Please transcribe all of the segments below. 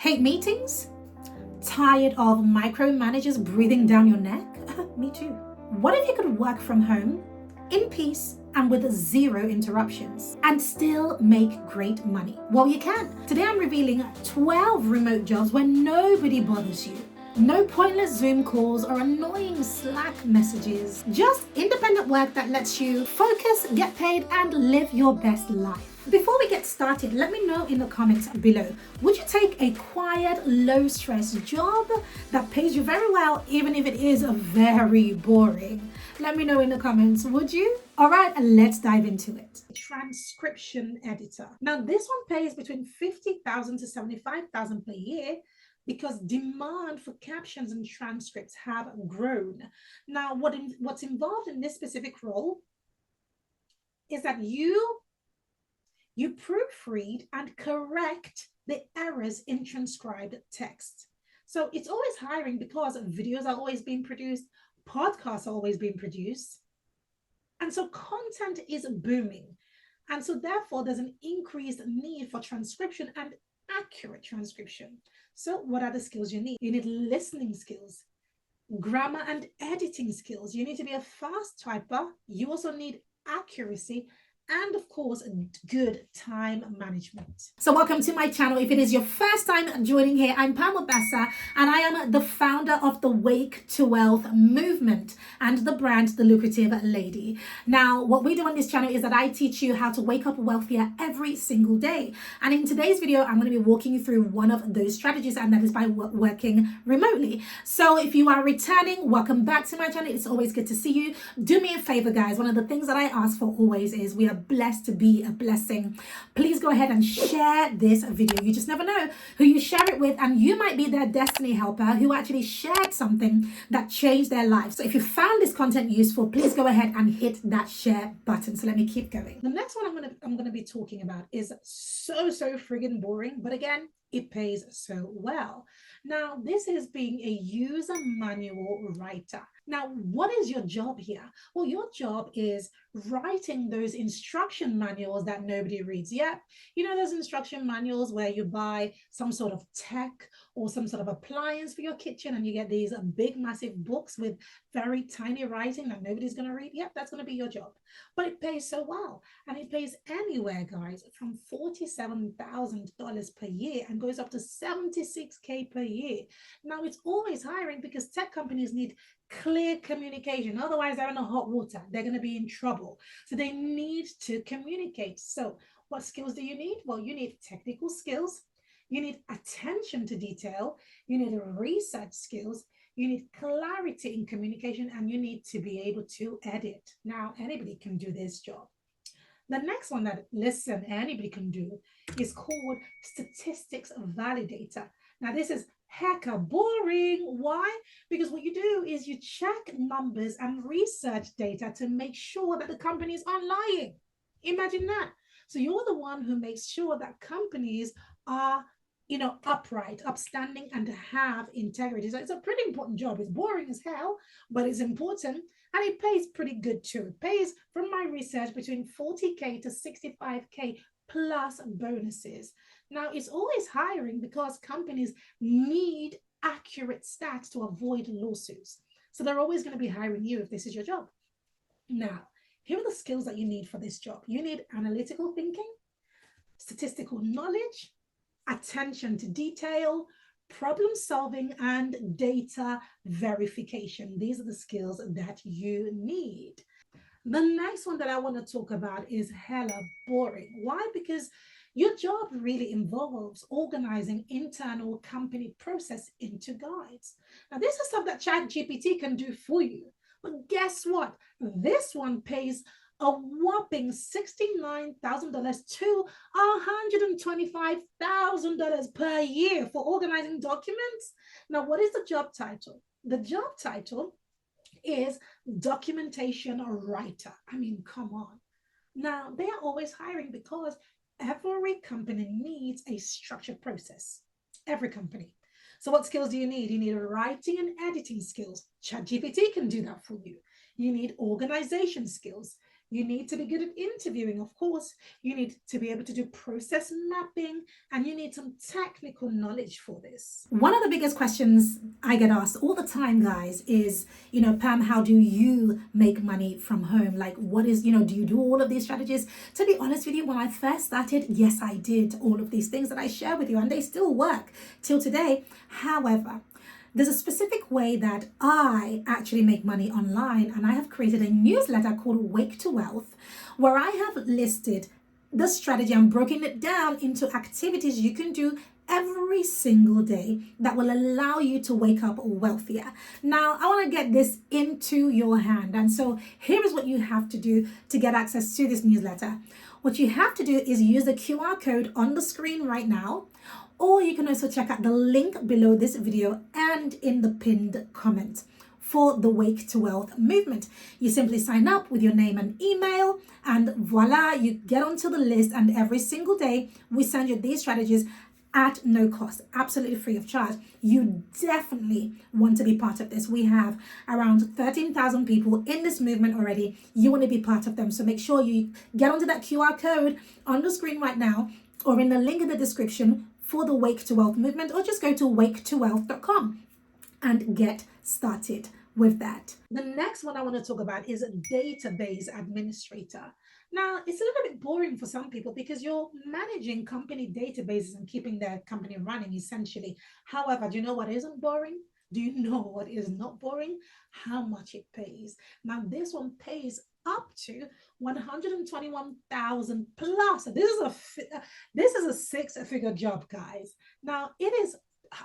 Hate meetings? Tired of micromanagers breathing down your neck? Me too. What if you could work from home in peace and with zero interruptions and still make great money? Well, you can. Today I'm revealing 12 remote jobs where nobody bothers you. No pointless Zoom calls or annoying Slack messages. Just independent work that lets you focus, get paid, and live your best life. Before we get started, let me know in the comments below. Would you take a quiet, low-stress job that pays you very well, even if it is very boring? Let me know in the comments, would you? All right, let's dive into it. Transcription Editor. Now, this one pays between $50,000 to $75,000 per year, because demand for captions and transcripts have grown. Now, what's involved in this specific role is that you proofread and correct the errors in transcribed text. So it's always hiring because videos are always being produced, podcasts are always being produced, and so content is booming. And so therefore, there's an increased need for transcription and accurate transcription. So what are the skills you need? You need listening skills, grammar and editing skills. You need to be a fast typer. You also need accuracy and, of course, good time management. So welcome to my channel. If it is your first time joining here, I'm Pam Obasa, and I am the founder of the Wake to Wealth movement and the brand The Lucrative Lady. Now, what we do on this channel is that I teach you how to wake up wealthier every single day. And in today's video, I'm going to be walking you through one of those strategies, and that is by working remotely. So if you are returning, welcome back to my channel. It's always good to see you. Do me a favor, guys. One of the things that I ask for always is we are blessed to be a blessing. Please go ahead and share this video. You just never know who you share it with, and you might be their destiny helper who actually shared something that changed their life. So if you found this content useful, please go ahead and hit that share button. So let me keep going. The next one I'm gonna be talking about is so friggin' boring, but again, it pays so well. Now, this is being a user manual writer. Now, what is your job here? Well, your job is writing those instruction manuals that nobody reads. Yeah, you know those instruction manuals where you buy some sort of tech or some sort of appliance for your kitchen and you get these big, massive books with very tiny writing that nobody's going to read? Yep, that's going to be your job. But it pays so well. And it pays anywhere, guys, from $47,000 per year and goes up to $76K per year. Now, it's always hiring because tech companies need clear communication. Otherwise, they're in a hot water. They're going to be in trouble. So they need to communicate. So what skills do you need? Well, you need technical skills. You need attention to detail. You need research skills. You need clarity in communication, and you need to be able to edit. Now, anybody can do this job. The next one that, listen, anybody can do is called Statistics Validator. Now, this is hecka boring. Why? Because what you do is you check numbers and research data to make sure that the companies aren't lying. Imagine that. So you're the one who makes sure that companies are, upright, upstanding, and have integrity. So it's a pretty important job. It's boring as hell, but it's important, and it pays pretty good too. It pays, from my research, between 40K to 65K plus bonuses. Now, it's always hiring because companies need accurate stats to avoid lawsuits. So they're always going to be hiring you if this is your job. Now, here are the skills that you need for this job. You need analytical thinking, statistical knowledge, attention to detail, problem solving, and data verification. These are the skills that you need. The next one that I want to talk about is hella boring. Why? Because your job really involves organizing internal company process into guides. Now, this is stuff that ChatGPT can do for you. But guess what? This one pays a whopping $69,000 to $125,000 per year for organizing documents. Now, what is the job title? The job title is documentation writer. I mean, come on. Now, they are always hiring because every company needs a structured process. Every company. So what skills do you need? You need writing and editing skills. ChatGPT can do that for you. You need organization skills. You need to be good at interviewing, of course. You need to be able to do process mapping, and you need some technical knowledge for this. One of the biggest questions I get asked all the time, guys, is, Pam, how do you make money from home? Like, what is, do you do all of these strategies? To be honest with you, when I first started, yes, I did all of these things that I share with you, and they still work till today. However, there's a specific way that I actually make money online, and I have created a newsletter called Wake to Wealth, where I have listed the strategy and broken it down into activities you can do every single day that will allow you to wake up wealthier. Now, I want to get this into your hand, and so here is what you have to do to get access to this newsletter. What you have to do is use the QR code on the screen right now, or you can also check out the link below this video and in the pinned comment for the Wake to Wealth movement. You simply sign up with your name and email, and voila, you get onto the list, and every single day we send you these strategies at no cost, absolutely free of charge. You definitely want to be part of this. We have around 13,000 people in this movement already. You want to be part of them. So make sure you get onto that QR code on the screen right now, or in the link in the description for the Wake to Wealth movement, or just go to waketowealth.com and get started with that. The next one I want to talk about is database administrator. Now, it's a little bit boring for some people because you're managing company databases and keeping their company running essentially. However, do you know what isn't boring? Do you know what is not boring? How much it pays. Now, this one pays up to 121,000 plus. This is a six-figure job, guys. Now, it is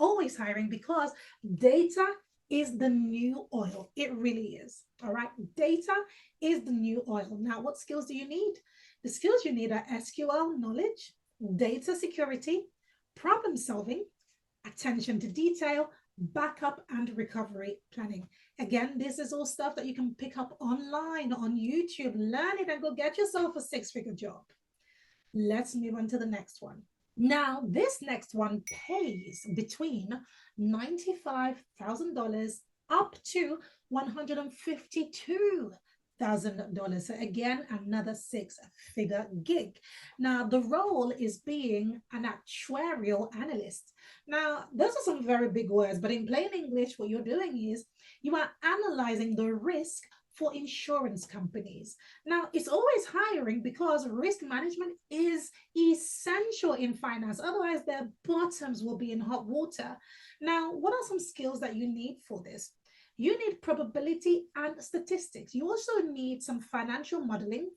always hiring because data is the new oil. It really is. All right. Data is the new oil. Now, what skills do you need? The skills you need are SQL knowledge, data security, problem solving, attention to detail, backup and recovery planning. Again, this is all stuff that you can pick up online on YouTube. Learn it and go get yourself a six-figure job. Let's move on to the next one. Now, this next one pays between $95,000 up to $152,000. So again, another six-figure gig. Now, the role is being an actuarial analyst. Now, those are some very big words, but in plain English, what you're doing is you are analyzing the risk for insurance companies. Now, it's always hiring because risk management is essential in finance. Otherwise, their bottoms will be in hot water. Now, what are some skills that you need for this? You need probability and statistics. You also need some financial modeling,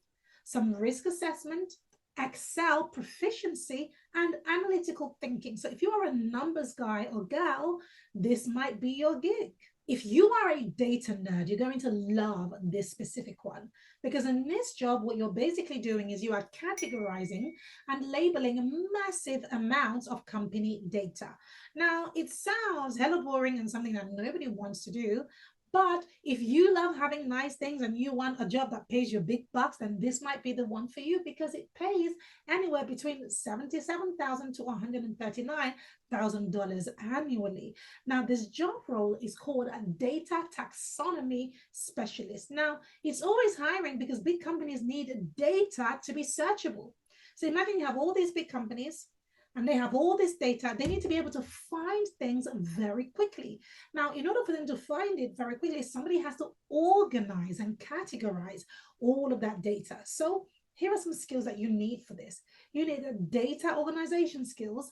some risk assessment, Excel proficiency, and analytical thinking. So if you are a numbers guy or gal, this might be your gig. If you are a data nerd, you're going to love this specific one, because in this job, what you're basically doing is you are categorizing and labeling massive amounts of company data. Now, it sounds hella boring and something that nobody wants to do, but if you love having nice things and you want a job that pays you big bucks, then this might be the one for you, because it pays anywhere between $77,000 to $139,000 annually. Now, this job role is called a Data Taxonomy Specialist. Now, it's always hiring because big companies need data to be searchable. So imagine you have all these big companies, and they have all this data. They need to be able to find things very quickly. Now, in order for them to find it very quickly, somebody has to organize and categorize all of that data. So here are some skills that you need for this. You need data organization skills,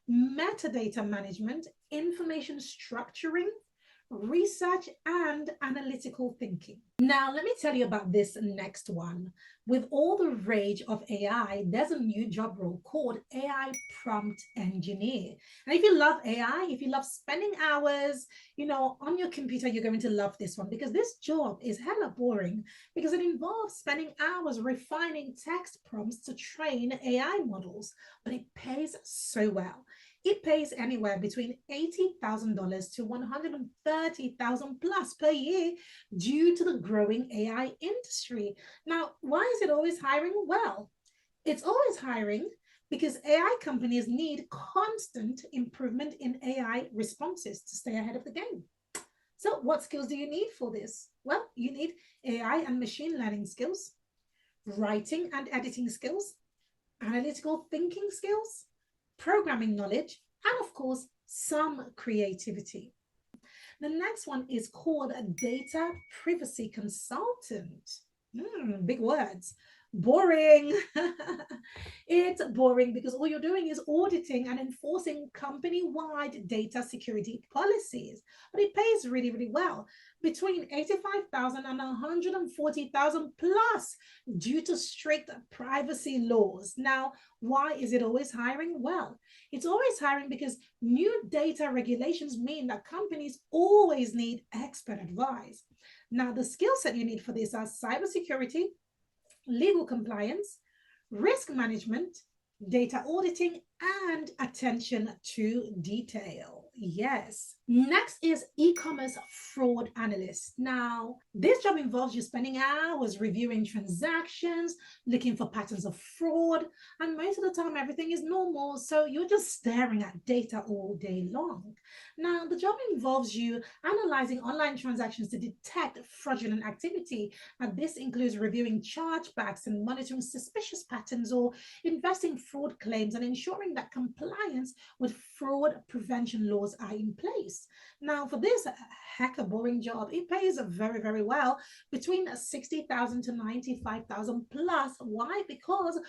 metadata management, information structuring, research, and analytical thinking. Now, let me tell you about this next one. With all the rage of AI, there's a new job role called AI prompt engineer. And if you love AI, if you love spending hours, on your computer, you're going to love this one, because this job is hella boring because it involves spending hours refining text prompts to train AI models, but it pays so well. It pays anywhere between $80,000 to $130,000 plus per year due to the growing AI industry. Now, why is it always hiring? Well, it's always hiring because AI companies need constant improvement in AI responses to stay ahead of the game. So what skills do you need for this? Well, you need AI and machine learning skills, writing and editing skills, analytical thinking skills, programming knowledge, and of course, some creativity. The next one is called a data privacy consultant. Big words. Boring. It's boring because all you're doing is auditing and enforcing company-wide data security policies. But it pays really, really well, between 85,000 and 140,000 plus, due to strict privacy laws. Now, why is it always hiring? Well, it's always hiring because new data regulations mean that companies always need expert advice. Now, the skill set you need for this are cybersecurity, legal compliance, risk management, data auditing, and attention to detail. Yes. Next is e-commerce fraud analyst. Now, this job involves you spending hours reviewing transactions, looking for patterns of fraud, and most of the time everything is normal, so you're just staring at data all day long. Now, the job involves you analyzing online transactions to detect fraudulent activity, and this includes reviewing chargebacks and monitoring suspicious patterns or investing fraud claims and ensuring that compliance with fraud prevention laws are in place. Now, for this heck a boring job, it pays very, very well, between 60,000 to 95,000 plus. Why? Because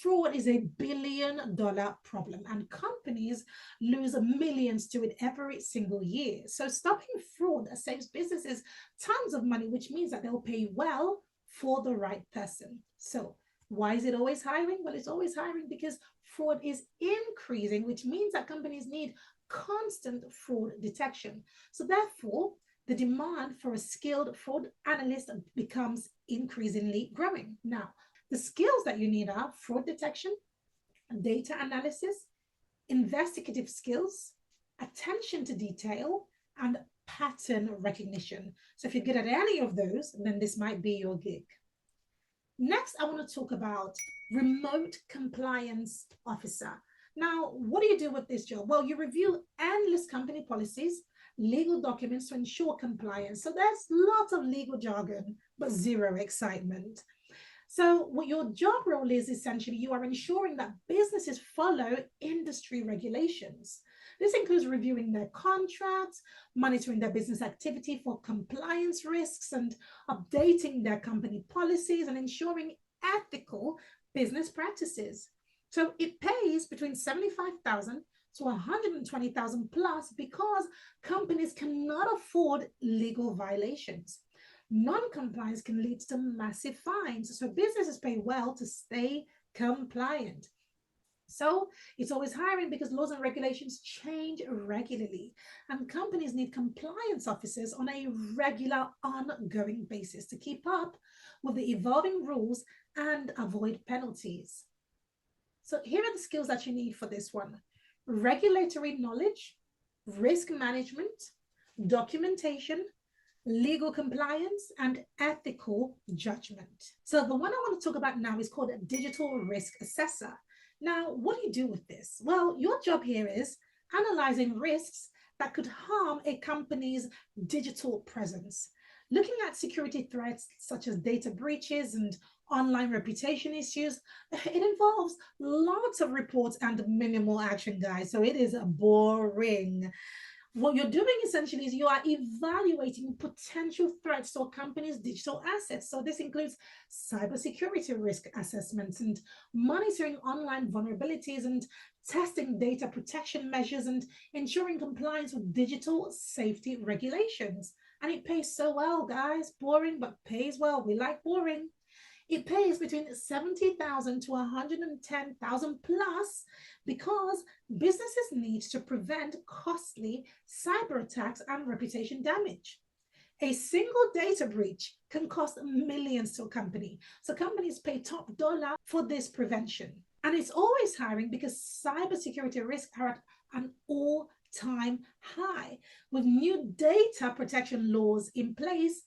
fraud is $1 billion problem and companies lose millions to it every single year. So stopping fraud saves businesses tons of money, which means that they'll pay well for the right person. So why is it always hiring? Well, it's always hiring because fraud is increasing, which means that companies need constant fraud detection. So therefore, the demand for a skilled fraud analyst becomes increasingly growing. Now, the skills that you need are fraud detection, data analysis, investigative skills, attention to detail, and pattern recognition. So if you're good at any of those, then this might be your gig. Next, I want to talk about remote compliance officer. Now, what do you do with this job? Well, you review endless company policies, legal documents to ensure compliance. So there's lots of legal jargon, but zero excitement. So what your job role is, essentially, you are ensuring that businesses follow industry regulations. This includes reviewing their contracts, monitoring their business activity for compliance risks, and updating their company policies and ensuring ethical business practices. So it pays between 75,000 to 120,000 plus because companies cannot afford legal violations. Non-compliance can lead to massive fines, so businesses pay well to stay compliant. So it's always hiring because laws and regulations change regularly, and companies need compliance officers on a regular, ongoing basis to keep up with the evolving rules and avoid penalties. So here are the skills that you need for this one: regulatory knowledge, risk management, documentation, legal compliance, and ethical judgment. So the one I want to talk about now is called a digital risk assessor. Now, what do you do with this? Well, your job here is analyzing risks that could harm a company's digital presence, looking at security threats such as data breaches and online reputation issues. It involves lots of reports and minimal action, guys, so it is boring. What you're doing essentially is you are evaluating potential threats to a company's digital assets. So this includes cybersecurity risk assessments and monitoring online vulnerabilities and testing data protection measures and ensuring compliance with digital safety regulations. And it pays so well, guys. Boring, but pays well. We like boring. It pays between 70,000 to 110,000 plus because businesses need to prevent costly cyber attacks and reputation damage. A single data breach can cost millions to a company, so companies pay top dollar for this prevention. And it's always hiring because cybersecurity risks are at an all-time high. With new data protection laws in place,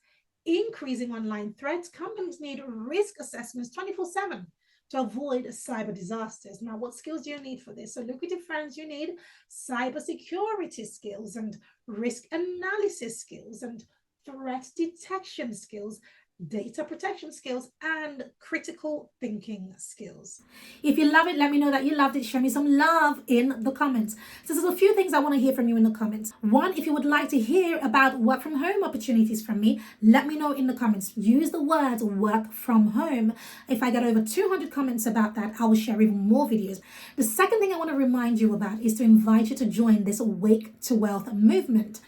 increasing online threats, companies need risk assessments 24/7 to avoid cyber disasters. Now, what skills do you need for this? So lucrative friends, you need cybersecurity skills and risk analysis skills and threat detection skills, data protection skills, and critical thinking skills. If you love it, let me know that you loved it. Show me some love in the comments. So there's a few things I want to hear from you in the comments. One, if you would like to hear about work from home opportunities from me, let me know in the comments. Use the words work from home. If I get over 200 comments about that, I will share even more videos. The second thing I want to remind you about is to invite you to join this Wake to Wealth movement.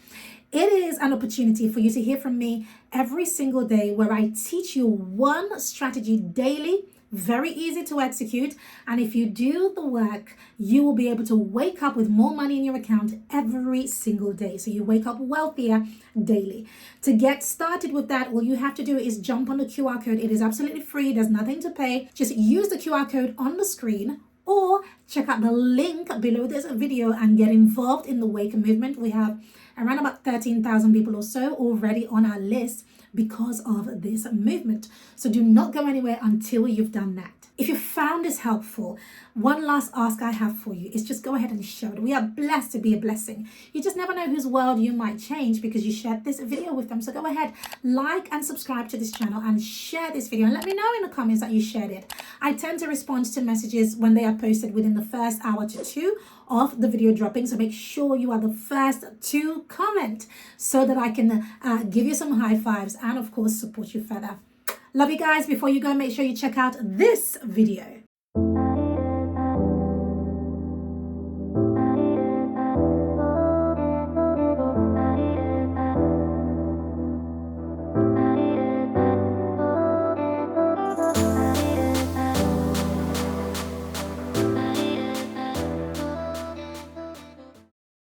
It is an opportunity for you to hear from me every single day where I teach you one strategy daily, very easy to execute. And if you do the work, you will be able to wake up with more money in your account every single day. So you wake up wealthier daily. To get started with that, all you have to do is jump on the QR code. It is absolutely free. There's nothing to pay. Just use the QR code on the screen, or check out the link below this video and get involved in the Wake movement. We have around about 13,000 people or so already on our list because of this movement. So do not go anywhere until you've done that. If you found this helpful, one last ask I have for you is just go ahead and share it. We are blessed to be a blessing. You just never know whose world you might change because you shared this video with them. So go ahead, like and subscribe to this channel and share this video. And let me know in the comments that you shared it. I tend to respond to messages when they are posted within the first hour to two of the video dropping. So make sure you are the first to comment so that I can give you some high fives and of course support you further. Love you guys. Before you go, make sure you check out this video.